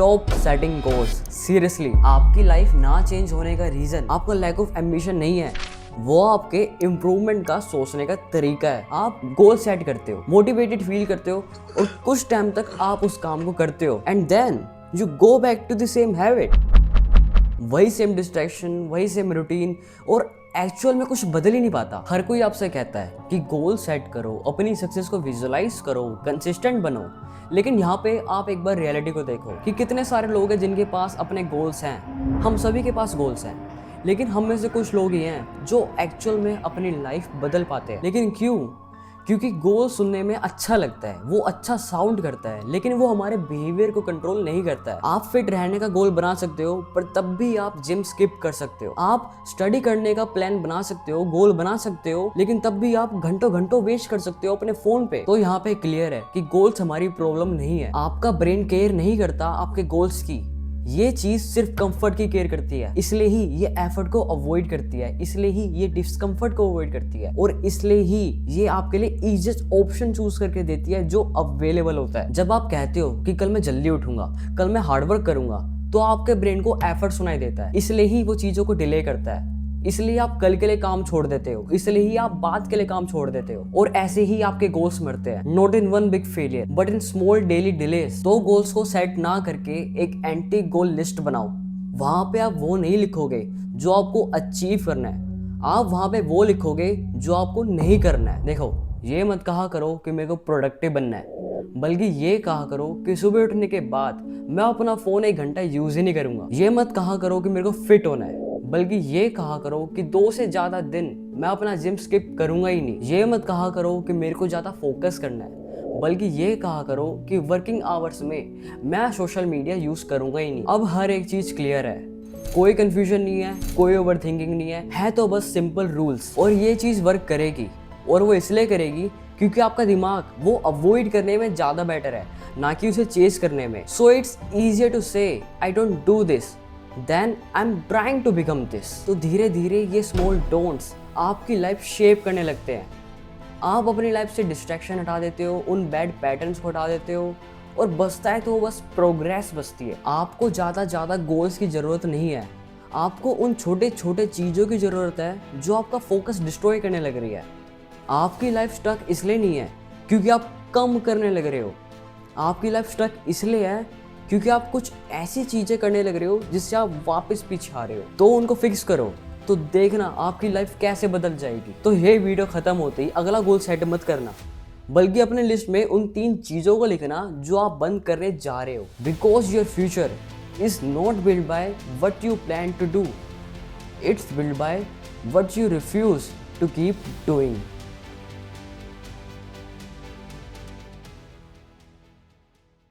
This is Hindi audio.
Stop setting goals. सीरियसली, आपकी लाइफ ना चेंज होने का रीजन आपका लैक ऑफ एम्बिशन नहीं है, वो आपके इम्प्रूवमेंट का सोचने का तरीका है। आप गोल सेट करते हो, मोटिवेटेड फील करते हो और कुछ टाइम तक आप उस काम को करते हो and then you go back to the same habit. वही सेम डिस्ट्रैक्शन, वही सेम रूटीन, और एक्चुअल में कुछ बदल ही नहीं पाता। हर कोई आपसे कहता है कि गोल सेट करो, अपनी सक्सेस को विजुअलाइज करो, कंसिस्टेंट बनो। लेकिन यहाँ पे आप एक बार रियलिटी को देखो कि कितने सारे लोग हैं जिनके पास अपने गोल्स हैं। हम सभी के पास गोल्स हैं, लेकिन हम में से कुछ लोग ही हैं जो एक्चुअल में अपनी लाइफ बदल पाते हैं। लेकिन क्यों? क्योंकि गोल सुनने में अच्छा लगता है, वो अच्छा साउंड करता है, लेकिन वो हमारे बिहेवियर को कंट्रोल नहीं करता है। आप फिट रहने का गोल बना सकते हो, पर तब भी आप जिम स्किप कर सकते हो। आप स्टडी करने का प्लान बना सकते हो, गोल बना सकते हो, लेकिन तब भी आप घंटों घंटों वेस्ट कर सकते हो अपने फोन पे। तो यहाँ पे क्लियर है कि गोल्स हमारी प्रॉब्लम नहीं है। आपका ब्रेन केयर नहीं करता आपके गोल्स की। ये चीज सिर्फ कंफर्ट की केयर करती है, इसलिए ही ये एफर्ट को अवॉइड करती है, इसलिए ही ये डिस्कम्फर्ट को अवॉइड करती है, और इसलिए ही ये आपके लिए इजीएस्ट ऑप्शन चूज करके देती है जो अवेलेबल होता है। जब आप कहते हो कि कल मैं जल्दी उठूंगा, कल मैं हार्डवर्क करूंगा, तो आपके ब्रेन को एफर्ट सुनाई देता है, इसलिए ही वो चीजों को डिले करता है। इसलिए आप कल के लिए काम छोड़ देते हो, इसलिए ही आप बाद के लिए काम छोड़ देते हो, और ऐसे ही आपके गोल्स मरते हैं। Not in one big failure but in small daily delays. तो गोल्स को सेट ना करके एक एंटी गोल लिस्ट बनाओ। वहां पे आप वो नहीं लिखोगे जो आपको अचीव करना है, आप वहां पे वो लिखोगे जो आपको नहीं करना है। देखो, ये मत कहा करो कि मेरे को प्रोडक्टिव बनना है, बल्कि ये कहा करो कि सुबह उठने के बाद मैं अपना फोन 1 घंटा यूज ही नहीं करूंगा। ये मत कहा करो कि मेरे को फिट होना है, बल्कि ये कहा करो कि 2 से ज्यादा दिन मैं अपना जिम स्किप करूंगा ही नहीं। ये मत कहा करो कि मेरे को ज्यादा फोकस करना है, बल्कि ये कहा करो कि वर्किंग आवर्स में मैं सोशल मीडिया यूज करूंगा ही नहीं। अब हर एक चीज क्लियर है, कोई कंफ्यूजन नहीं है, कोई ओवरथिंकिंग नहीं है तो बस सिंपल रूल्स। और ये चीज वर्क करेगी, और वो इसलिए करेगी क्योंकि आपका दिमाग वो अवॉइड करने में ज्यादा बेटर है, ना कि उसे चेस करने में। So it's easier to say I don't do this than I am trying to become this. तो धीरे धीरे ये स्मॉल डोंट्स आपकी लाइफ शेप करने लगते हैं। आप अपनी लाइफ से डिस्ट्रैक्शन हटा देते हो, उन बैड पैटर्न्स को हटा देते हो, और बचता है तो बस प्रोग्रेस बचती है। आपको ज़्यादा गोल्स की ज़रूरत नहीं है, आपको उन छोटे छोटे चीज़ों की ज़रूरत है जो आपका फोकस डिस्ट्रॉय करने लग रही है। आपकी लाइफ स्टक इसलिए नहीं है क्योंकि आप कम करने लग रहे हो, आपकी लाइफ स्टक इसलिए है क्योंकि आप कुछ ऐसी चीजें करने लग रहे हो जिससे आप वापस पीछे आ रहे हो। तो उनको फिक्स करो, तो देखना आपकी लाइफ कैसे बदल जाएगी। तो ये वीडियो खत्म होते ही अगला गोल सेट मत करना, बल्कि अपने लिस्ट में उन 3 चीजों को लिखना जो आप बंद करने जा रहे हो। Because your future is not build by what you plan to do, it's build by what you refuse to keep doing.